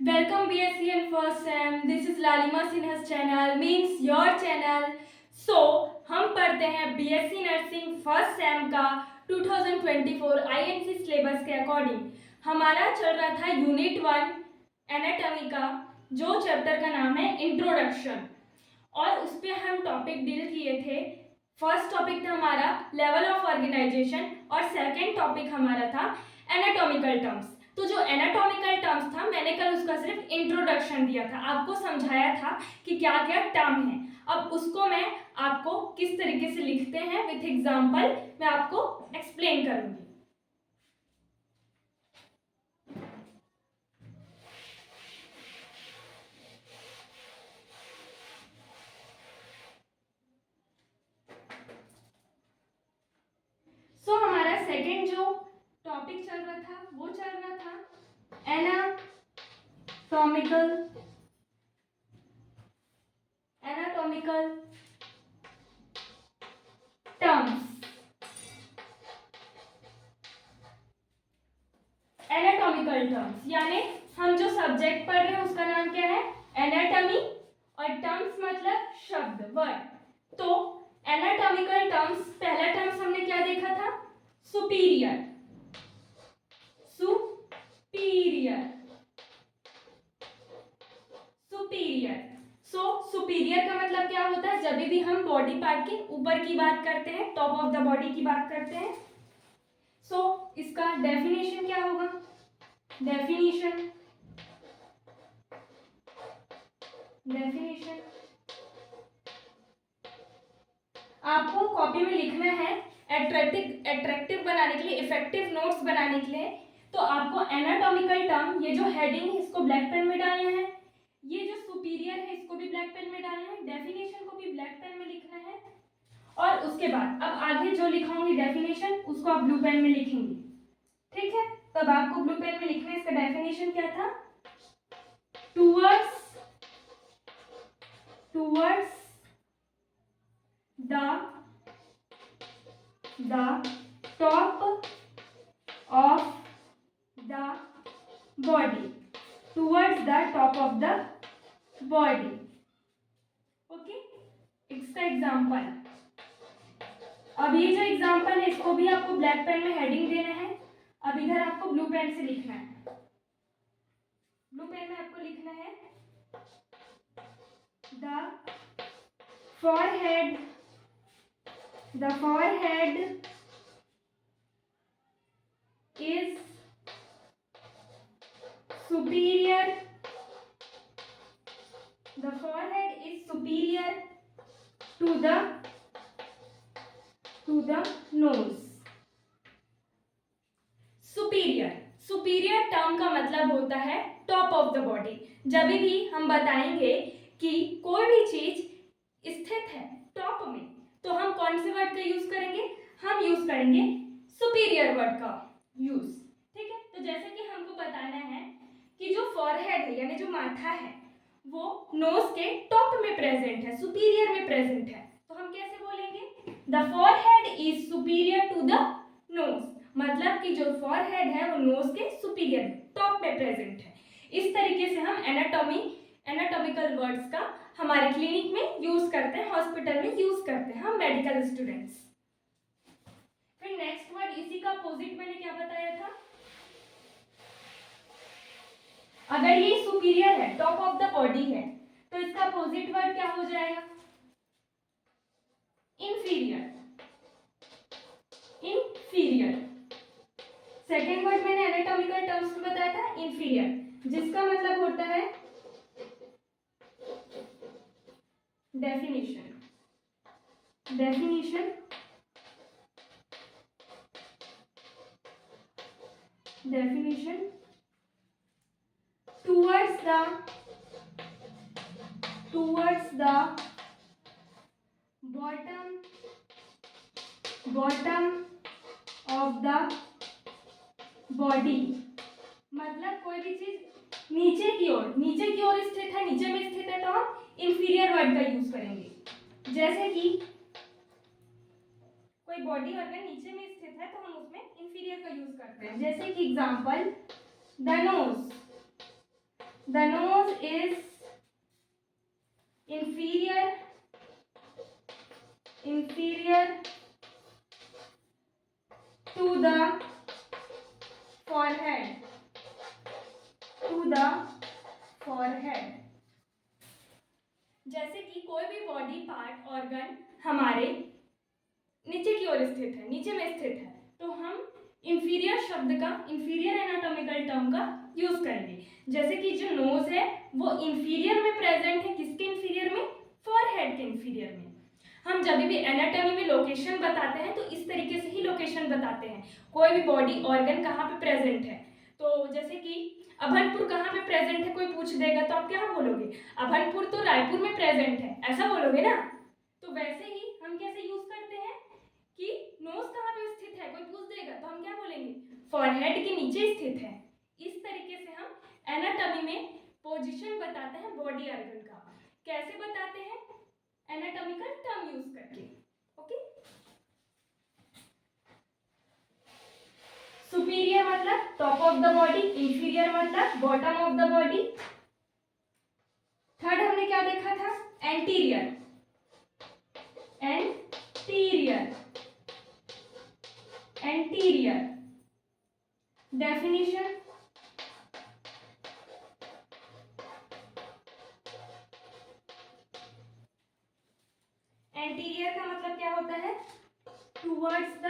Welcome BSc and first sem. This is Lalima Sinha's channel, means your channel. So हम पढ़ते हैं BSc nursing first sem का 2024 INC syllabus के according. हमारा चल रहा था यूनिट 1 एनाटॉमी का, जो चैप्टर का नाम है इंट्रोडक्शन, और उस पर हम टॉपिक डील किए थे। फर्स्ट टॉपिक था हमारा लेवल ऑफ ऑर्गेनाइजेशन और सेकेंड टॉपिक हमारा था एनाटॉमिकल टर्म्स। तो जो एनाटॉमिकल टर्म्स था, मैंने कल उसका सिर्फ इंट्रोडक्शन दिया था, आपको समझाया था कि क्या क्या टर्म है। अब उसको मैं आपको किस तरीके से लिखते हैं विथ एग्जांपल मैं आपको एक्सप्लेन करूंगी। सो हमारा सेकेंड जो टॉपिक चल रहा था वो चल रहा था एनाटॉमिकल टर्म्स। एनाटॉमिकल टर्म्स यानी हम जो सब्जेक्ट पढ़ रहे हैं उसका नाम क्या है, एनाटॉमी, और टर्म्स मतलब शब्द, वर्ड। तो एनाटॉमिकल टर्म्स, पहला टर्म्स हमने क्या देखा था, सुपीरियर। सुपीरियर सुपीरियर सो सुपीरियर का मतलब क्या होता है, जब भी हम बॉडी पार्ट के ऊपर की बात करते हैं, टॉप ऑफ द बॉडी की बात करते हैं। सो इसका डेफिनेशन क्या होगा, डेफिनेशन आपको कॉपी में लिखना है एट्रैक्टिव बनाने के लिए, इफेक्टिव नोट्स बनाने के लिए। तो आपको एनाटॉमिकल टर्म, ये जो हेडिंग है इसको ब्लैक पेन में डालना है, ये जो सुपीरियर है इसको भी ब्लैक पेन में डालना है, डेफिनेशन को भी ब्लैक पेन में लिखना है, और उसके बाद अब आगे जो लिखाऊंगी डेफिनेशन उसको आप ब्लू पेन में लिखेंगे। ठीक है, तब आपको ब्लू पेन में लिखना है। इसका डेफिनेशन क्या था, towards the top of the body, towards the top of the body. Okay, इसका एग्जाम्पल, अब ये जो एग्जाम्पल है इसको भी आपको ब्लैक पेन में हेडिंग देना है। अब इधर आपको ब्लू पेन से लिखना है, ब्लू पेन में आपको लिखना है the forehead is superior to the nose. Superior term का मतलब होता है टॉप ऑफ द बॉडी। जब भी हम बताएंगे कि कोई भी चीज स्थित है टॉप में, तो हम कौन से वर्ड का यूज करेंगे, हम यूज करेंगे सुपीरियर वर्ड का यूज। ठीक है, तो जैसे कि हमको बताना है कि जो फॉरहेड है यानी जो माथा है वो नोज के टॉप में प्रेजेंट है, सुपीरियर में प्रेजेंट है, तो हम कैसे बोलेंगे, the forehead is superior to the nose, मतलब कि जो फॉरहेड है वो नोज के सुपीरियर टॉप में प्रेजेंट है। इस तरीके से हम एनाटॉमिकल वर्ड्स का हमारे क्लिनिक में यूज करते हैं, हॉस्पिटल में यूज करते हैं हम मेडिकल स्टूडेंट्स। फिर नेक्स्ट वर्ड, इसी का अपोजिट मैंने क्या बताया था, अगर ये सुपीरियर है, टॉप ऑफ द बॉडी है, तो इसका अपोजिट वर्ड क्या हो जाएगा, इंफीरियर। सेकेंड वर्ड मैंने एनाटॉमिकल टर्म्स में बताया था इंफीरियर, जिसका मतलब होता है definition towards the bottom of the body, मतलब कोई भी चीज नीचे की ओर स्थित है, नीचे में स्थित है, तो हम इंफीरियर वर्ड का यूज करेंगे। जैसे कि कोई बॉडी ऑर्गन नीचे में स्थित है तो हम उसमें इंफीरियर का यूज करते हैं। जैसे कि example, the The nose is inferior to the forehead. जैसे कि कोई भी बॉडी पार्ट ऑर्गन हमारे नीचे की ओर स्थित है, नीचे में स्थित है, तो हम इंफीरियर शब्द का, इंफीरियर एनाटॉमिकल टर्म का यूज करेंगे। जैसे कि जो नोज है वो इंफीरियर में प्रेजेंट है, किसके इंफीरियर में? फॉरहेड के इंफीरियर में। हम जब भी एनाटॉमी में लोकेशन बताते हैं तो इस तरीके से ही लोकेशन बताते हैं, कोई भी बॉडी ऑर्गन कहाँ पे प्रेजेंट है। तो जैसे कि अभनपुर कहाँ पे प्रेजेंट है कोई पूछ देगा तो आप क्या बोलोगे? अभनपुर तो रायपुर में प्रेजेंट है, ऐसा बोलोगे ना। तो वैसे ही हम कैसे यूज करते हैं कि नोज कहाँ पे स्थित है कोई पूछ देगा तो हम क्या बोलेंगे? फॉरहेड के नीचे स्थित है। इस तरीके से हम एनाटॉमी में पोजीशन बताते हैं बॉडी ऑर्गन का। कैसे बताते हैं? एनाटॉमिकल टर्म यूज करके। ओके। सुपीरियर मतलब top of the body, inferior मतलब bottom of the body. Third हमने क्या देखा था? एंटीरियर। डेफिनेशन, एंटीरियर का मतलब क्या होता है? Towards the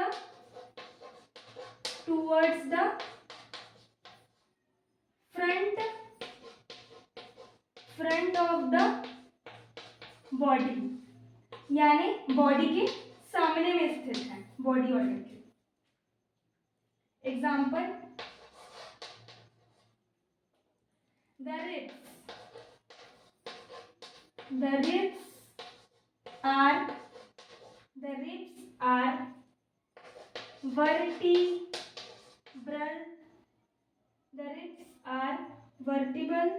front of the body, यानी बॉडी के सामने में स्थित है बॉडी ऑर्गन के। Example, the ribs are vertebral. The ribs are vertebral.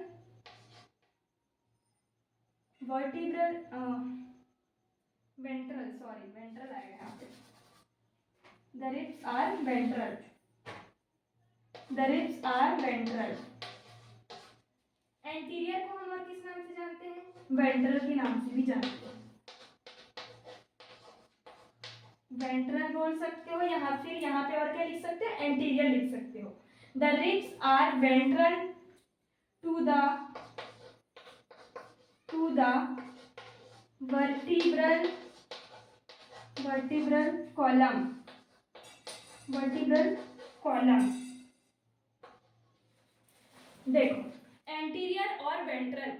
Ventral. Sorry, ventral आएगा यहाँ पे. The ribs are ventral. Anterior को हम और किस नाम से जानते हैं? वेंट्रल के नाम से भी जानते हैं। वेंट्रल बोल सकते हो, यहाँ फिर यहाँ पे और क्या लिख सकते हैं? एंटीरियर लिख सकते हो। The ribs are ventral to the vertebral column। देखो, एंटीरियर और वेंट्रल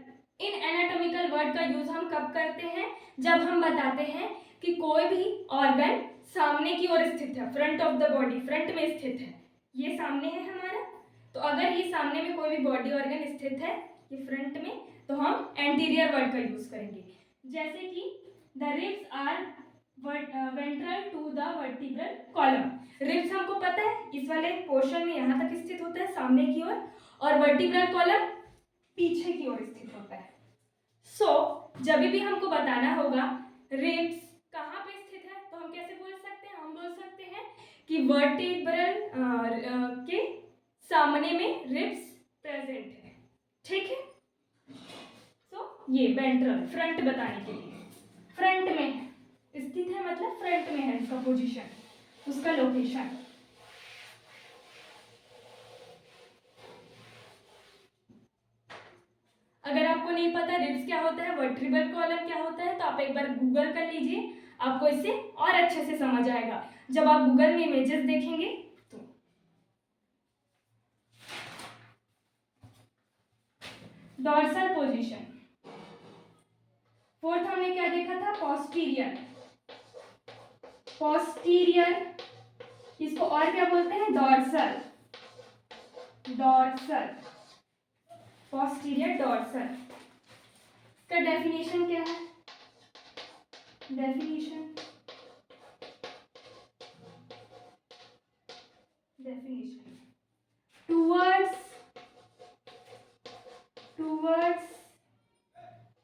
इन एनाटॉमिकल वर्ड का यूज हम कब करते हैं? जब हम बताते हैं कि कोई भी ऑर्गन सामने की ओर स्थित है, front of the body, front में स्थित है। ये सामने है हमारा, तो अगर ये सामने में कोई भी बॉडी ऑर्गन स्थित है, ये फ्रंट में, तो हम एंटीरियर वर्ड का यूज करेंगे। जैसे कि the ribs are ventral to the vertebral column. Ribs हमको पता है इस वाले पोर्शन में यहाँ तक स्थित होता है सामने की ओर, और वर्टिब्रल कॉलम पीछे की ओर स्थित होता है। जब भी हमको बताना होगा रिब्स कहाँ पे स्थित है, तो हम कैसे बोल सकते हैं? हम बोल सकते हैं कि वर्टिब्रल के सामने में रिब्स प्रेजेंट है। ठीक है। ये वेंट्रल फ्रंट बताने के लिए, फ्रंट में स्थित है मतलब फ्रंट में है उसका पोजीशन, उसका लोकेशन। अगर आपको नहीं पता रिब्स क्या होता है, वर्टिब्रल कॉलम क्या होता है, तो आप एक बार गूगल कर लीजिए, आपको इससे और अच्छे से समझ आएगा जब आप गूगल में इमेजेस देखेंगे तो। Dorsal position. फोर्थ हमने क्या देखा था? पोस्टीरियर। इसको और क्या बोलते हैं? डॉर्सल। Posterior dorsal. इसका डेफिनेशन क्या है? Definition towards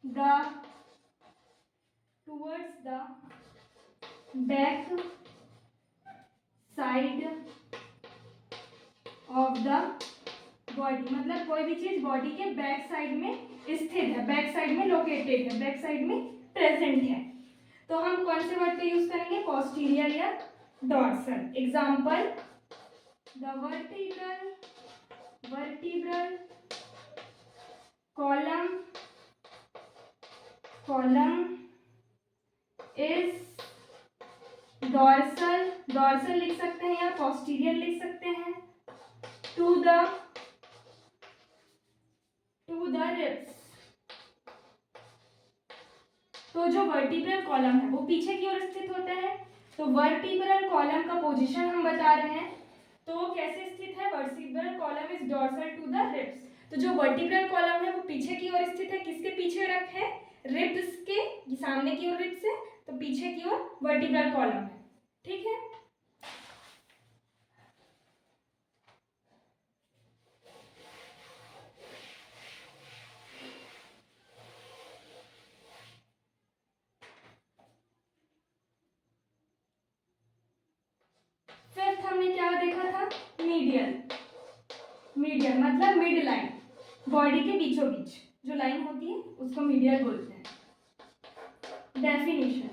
the back side of the body मतलब कोई भी चीज बॉडी के बैक साइड में स्थित है, बैक साइड में लोकेटेड है, बैक साइड में प्रेजेंट है। तो हम कौन से वर्ड का यूज करेंगे? पोस्टीरियर या dorsal. Example, the vertebral column is dorsal लिख सकते हैं या पोस्टीरियर लिख सकते हैं, टू द रिब्स। तो जो वर्टिब्रल कॉलम है वो पीछे की ओर स्थित होता है। तो वर्टिब्रल कॉलम का पोजीशन हम बता रहे हैं, तो कैसे स्थित है? Vertebral column is dorsal to the ribs. तो जो वर्टिब्रल कॉलम है वो पीछे की ओर स्थित है। किसके पीछे रख है? रिब्स के सामने की ओर रिब्स है, तो पीछे की ओर वर्टिब्रल कॉलम है। ठीक है। फिफ्थ हमने क्या देखा था? मीडियल मतलब मिड लाइन, बॉडी के बीचों बीच जो लाइन होती है उसको मीडियल बोलते हैं। Definition,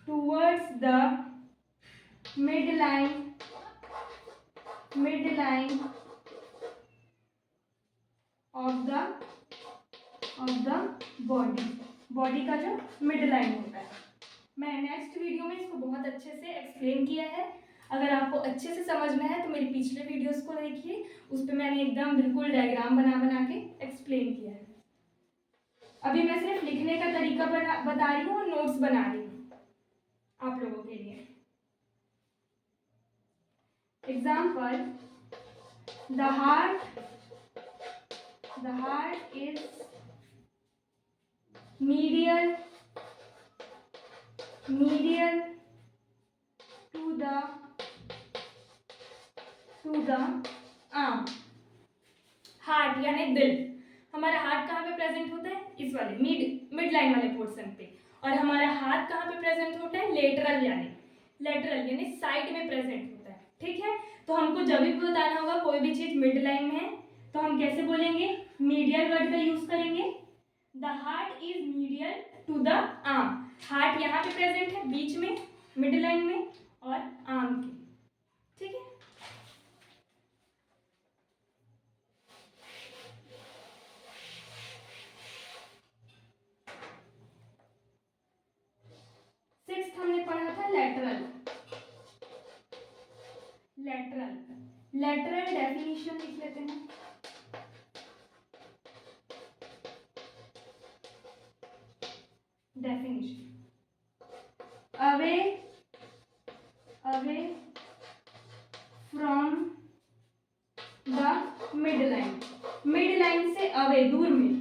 towards the midline of the body का जो मिड लाइन होता है। मैं नेक्स्ट वीडियो में इसको बहुत अच्छे से एक्सप्लेन किया है। अगर आपको अच्छे से समझना है तो मेरी पिछले वीडियोस को देखिए, उस पर मैंने एकदम बिल्कुल डायग्राम बना के एक्सप्लेन किया है। अभी मैं सिर्फ लिखने का तरीका बता रही हूँ और नोट्स बना रही हूँ आप लोगों के लिए। Example, the heart is medial to the arm। Heart यानी दिल, हमारा हार्ट कहाँ पे प्रेजेंट होता है? इस वाले मिड लाइन वाले पोर्शन पे। और हमारा हाथ कहाँ पे प्रेजेंट होता है? लेटरल यानी साइड में प्रेजेंट होता है। ठीक है। तो हमको जब भी बताना होगा कोई भी चीज मिड लाइन में है तो हम कैसे बोलेंगे? मीडियल वर्ड का यूज करेंगे। The heart is medial to the arm. Heart यहाँ पे प्रेजेंट है बीच में, मिड लाइन में और आर्म के। ठीक है। सिक्स्थ हमने पढ़ा था लेटरल डेफिनेशन लिख लेते हैं। Definition, away from the mid line से अवे, दूर में।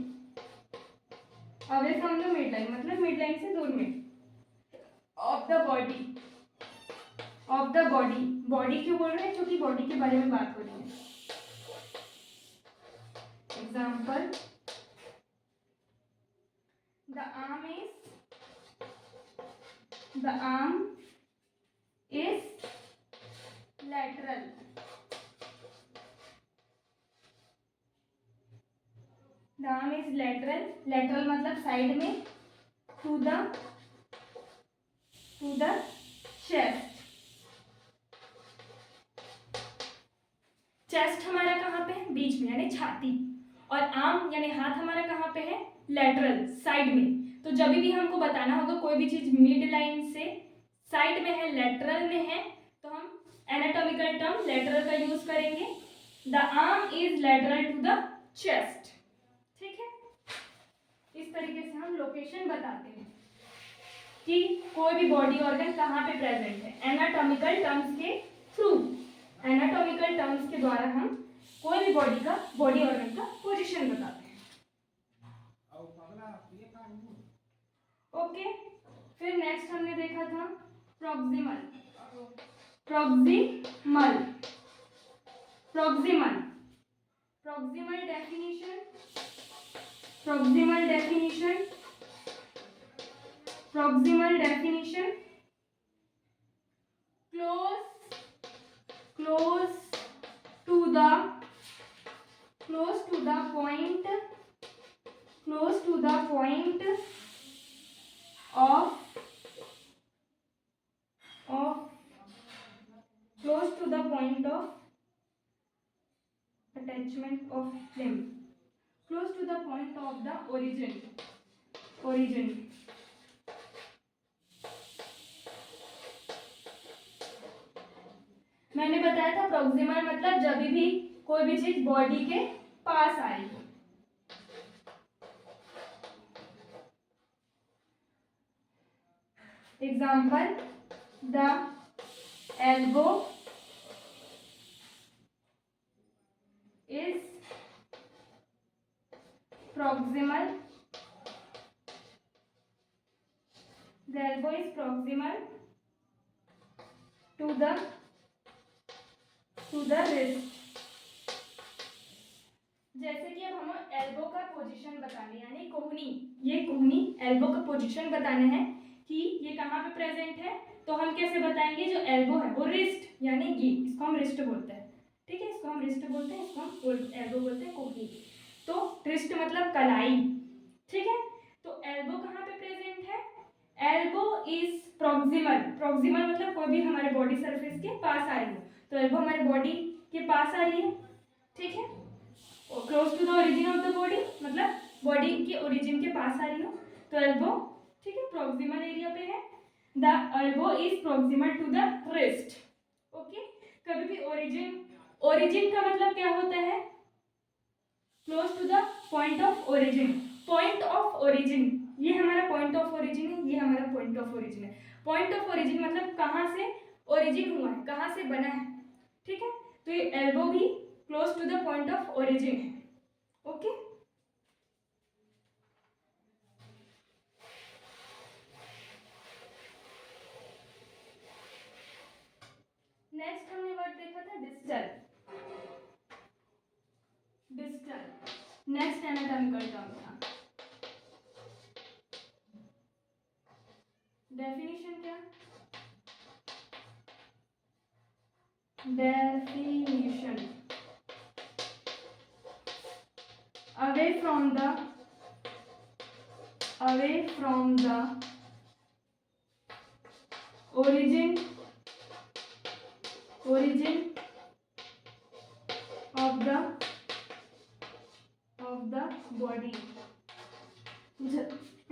Away from the mid line मतलब मिड लाइन से दूर में। ऑफ द बॉडी क्यों बोल रहे हैं? क्योंकि बॉडी के बारे में बात हो रही है। Example, the arm is lateral। The arm is lateral मतलब साइड में, टू द चेस्ट हमारा कहाँ पे है? बीच में यानी छाती। और आर्म यानी हाथ हमारा कहाँ पे है? लेटरल, साइड में। तो जब भी हमको बताना होगा कोई भी चीज मिड लाइन से साइड में है, लेटरल में है, तो हम एनाटॉमिकल टर्म लेटरल का यूज करेंगे। The arm is lateral to the chest. ठीक है। इस तरीके से हम लोकेशन बताते हैं कि कोई भी बॉडी ऑर्गन कहाँ पे प्रेजेंट है, एनाटॉमिकल टर्म्स के थ्रू। एनाटॉमिकल टर्म्स के द्वारा हम कोई भी बॉडी ऑर्गन का पोजीशन बताते हैं। ओके। फिर नेक्स्ट हमने देखा था proximal definition, proximal definition, proximal definition, close to the point, close to the point of close to the point of attachment of limb, close to the point of the origin. मैंने बताया था proximal मतलब जब भी कोई भी चीज body के पास आ रही है। Example, the elbow is proximal, the elbow is proximal to the wrist। जैसे कि अब हमें एल्बो का पोजीशन बताने, यानी कोहनी, ये कोहनी एल्बो का पोजीशन बताना है कि ये कहाँ पे प्रेजेंट है। तो हम कैसे बताएंगे, जो एल्बो है वो रिस्ट, यानी ये, इसको हम रिस्ट बोलते हैं, ठीक है, इसको हम रिस्ट बोलते हैं, इसको हम एल्बो बोलते हैं, कोहनी। तो रिस्ट मतलब कलाई, ठीक है। तो एल्बो कहाँ पे प्रेजेंट है, एल्बो इज प्रॉक्सिमल, प्रॉक्सिमल मतलब कोई भी हमारे बॉडी सरफेस के पास आ रही हो, तो एल्बो हमारे बॉडी के पास आ रही है, ठीक है। Close to the origin of the body मतलब बॉडी के ओरिजिन के पास आ रही हो, तो एल्बो, ठीक है, प्रॉक्सिमल एरिया पे है। The elbow is proximal to the wrist, okay. कभी भी ओरिजिन का मतलब क्या होता है, close to the point of origin, point of origin, ये हमारा पॉइंट ऑफ ओरिजिन है, ये हमारा पॉइंट ऑफ ओरिजिन है। पॉइंट ऑफ ओरिजिन मतलब कहाँ से ओरिजिन हुआ है, कहाँ से बना है, ठीक है। तो ये एल्बो भी close to the point of origin है, ओके। नेक्स्ट हमने वर्ड देखा था distal, distal next anatomical term था। डेफिनेशन क्या, definition, away from the origin of the body।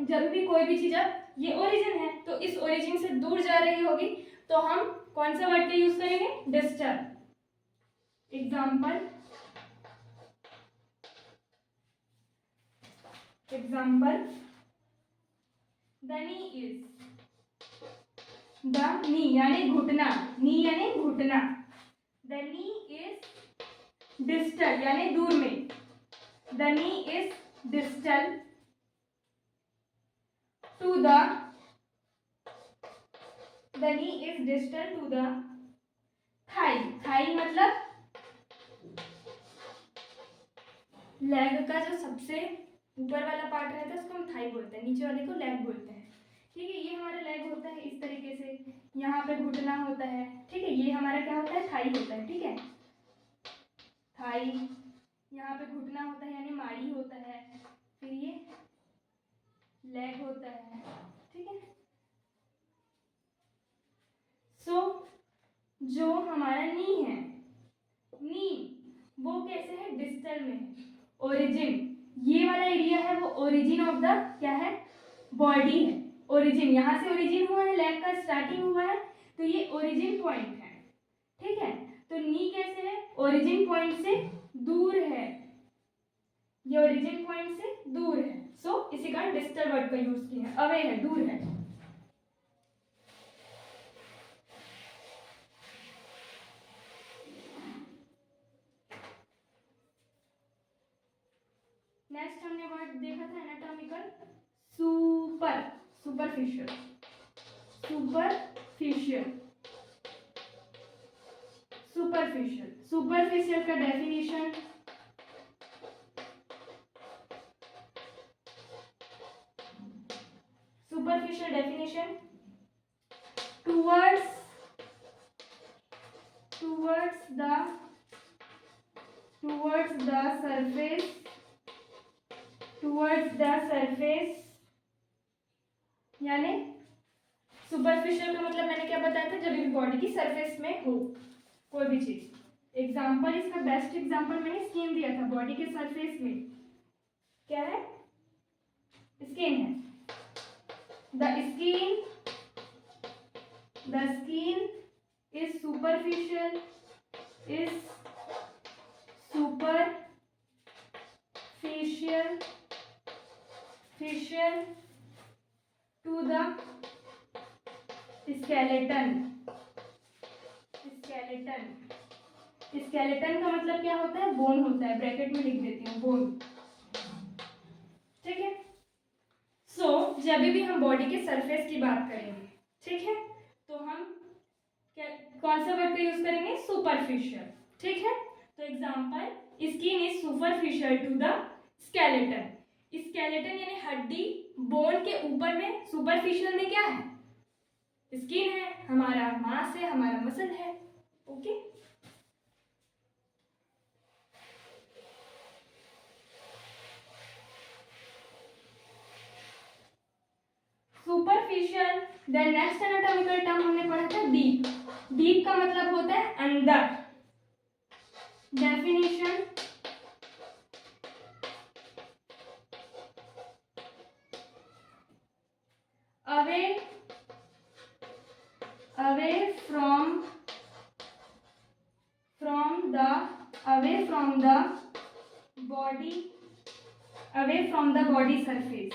जब भी कोई भी चीज, ये ओरिजिन है तो इस ओरिजिन से दूर जा रही होगी, तो हम कौन सा वर्ड का यूज करेंगे, distal. Example, the knee is, the knee यानी घुटना, नी यानी घुटना, द नी इज डिस्टल यानी दूर में, the knee is distal to the, the knee is distal to the thigh, thigh मतलब लेग का जो सबसे ऊपर वाला पार्ट रहता है उसको हम थाई बोलते हैं, नीचे वाले को लेग बोलते हैं, ठीक है। ये हमारा लेग होता है इस तरीके से, यहाँ पे घुटना होता है, ठीक है। ये हमारा क्या होता है, थाई होता है, ठीक है, थाई। यहाँ पे घुटना होता है यानी माड़ी होता है, फिर ये लेग होता है, ठीक है। सो जो हमारा नी है, नी वो कैसे है, डिस्टल में है, ओरिजिन, ये वाला एरिया है वो ओरिजिन ऑफ द क्या है, बॉडी है, ओरिजिन, यहाँ से ओरिजिन हुआ है, लेग का स्टार्टिंग हुआ है, तो ये ओरिजिन पॉइंट है, ठीक है। तो नी कैसे है, ओरिजिन पॉइंट से दूर है, ये ओरिजिन पॉइंट से दूर है, सो इसी का डिस्टल वर्ड का यूज किया है, अवे है, दूर है। नेक्स्ट हमने वर्ड देखा था anatomical, super, superficial, superficial, superficial, superficial का definition, superficial definition, towards the surface, यानी सुपरफिशियल का मतलब मैंने क्या बताया था, जब भी बॉडी की सरफेस में हो कोई भी चीज। एग्जाम्पल, इसका बेस्ट एग्जाम्पल मैंने स्किन दिया था। बॉडी के सरफेस में क्या है, स्किन है। The skin is superficial to the skeleton का मतलब क्या होता है, बोन होता है। ब्रैकेट में लिख देती हूँ, बोन। ठीक है। सो जब भी हम बॉडी के सरफेस की बात करेंगे, ठीक है, तो हम कौन सा वर्ड का यूज करेंगे, सुपरफिशियल। ठीक है। तो example, skin is superficial to the skeleton. Skeleton यानी हड्डी, बोन के ऊपर में, सुपरफिशियल में क्या है, स्किन है, हमारा मांस है, हमारा मसल है। Okay. Superficial. Then next anatomical term हमने पढ़ा था डीप। डीप का मतलब होता है अंदर। Definition, away from the body surface,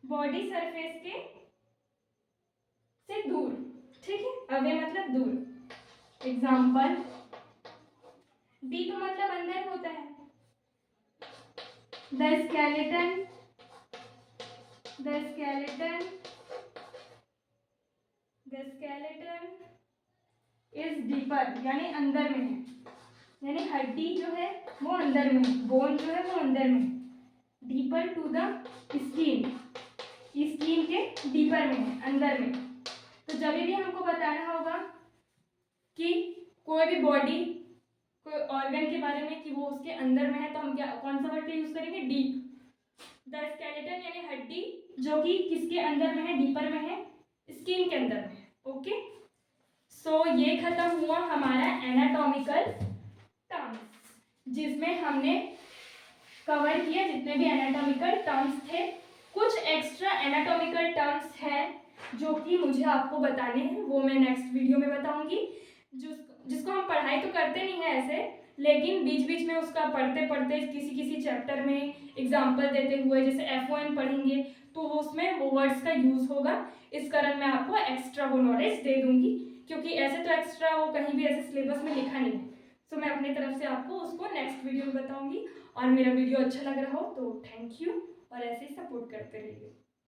body surface के से दूर। ठीक है। अवे मतलब दूर। एग्जाम्पल, डीप मतलब अंदर होता है। द स्केलेटन इज डीपर, यानी अंदर में है, यानी हड्डी जो है वो अंदर में है, बोन जो है वो अंदर में है। Deeper to the skin, skin के डीपर में है, अंदर में। तो जब भी हमको बताना होगा कि कोई भी बॉडी, कोई ऑर्गन के बारे में कि वो उसके अंदर में है, तो हम क्या, कौन सा वर्ड का यूज करेंगे, डीप। द स्केलेटन यानी हड्डी जो कि किसके अंदर में है, डीपर में है, स्किन के अंदर में है। ओके। सो ये खत्म हुआ हमारा एनाटॉमिकल टर्म्स, जिसमें हमने कवर किया जितने भी एनाटॉमिकल टर्म्स थे। कुछ एक्स्ट्रा एनाटॉमिकल टर्म्स हैं जो कि मुझे आपको बताने हैं, वो मैं नेक्स्ट वीडियो में बताऊंगी। जिसको हम पढ़ाई तो करते नहीं है ऐसे, लेकिन बीच बीच में उसका पढ़ते पढ़ते किसी किसी चैप्टर में एग्जाम्पल देते हुए, जैसे FON पढ़ेंगे तो उसमें वो वर्ड्स का यूज होगा। इस कारण मैं आपको एक्स्ट्रा वो नॉलेज दे दूंगी, क्योंकि ऐसे तो एक्स्ट्रा वो कहीं भी ऐसे सिलेबस में लिखा नहीं है। तो मैं अपनी तरफ से आपको उसको नेक्स्ट वीडियो में बताऊंगी। और मेरा वीडियो अच्छा लग रहा हो तो थैंक यू, और ऐसे ही सपोर्ट करते रहिए।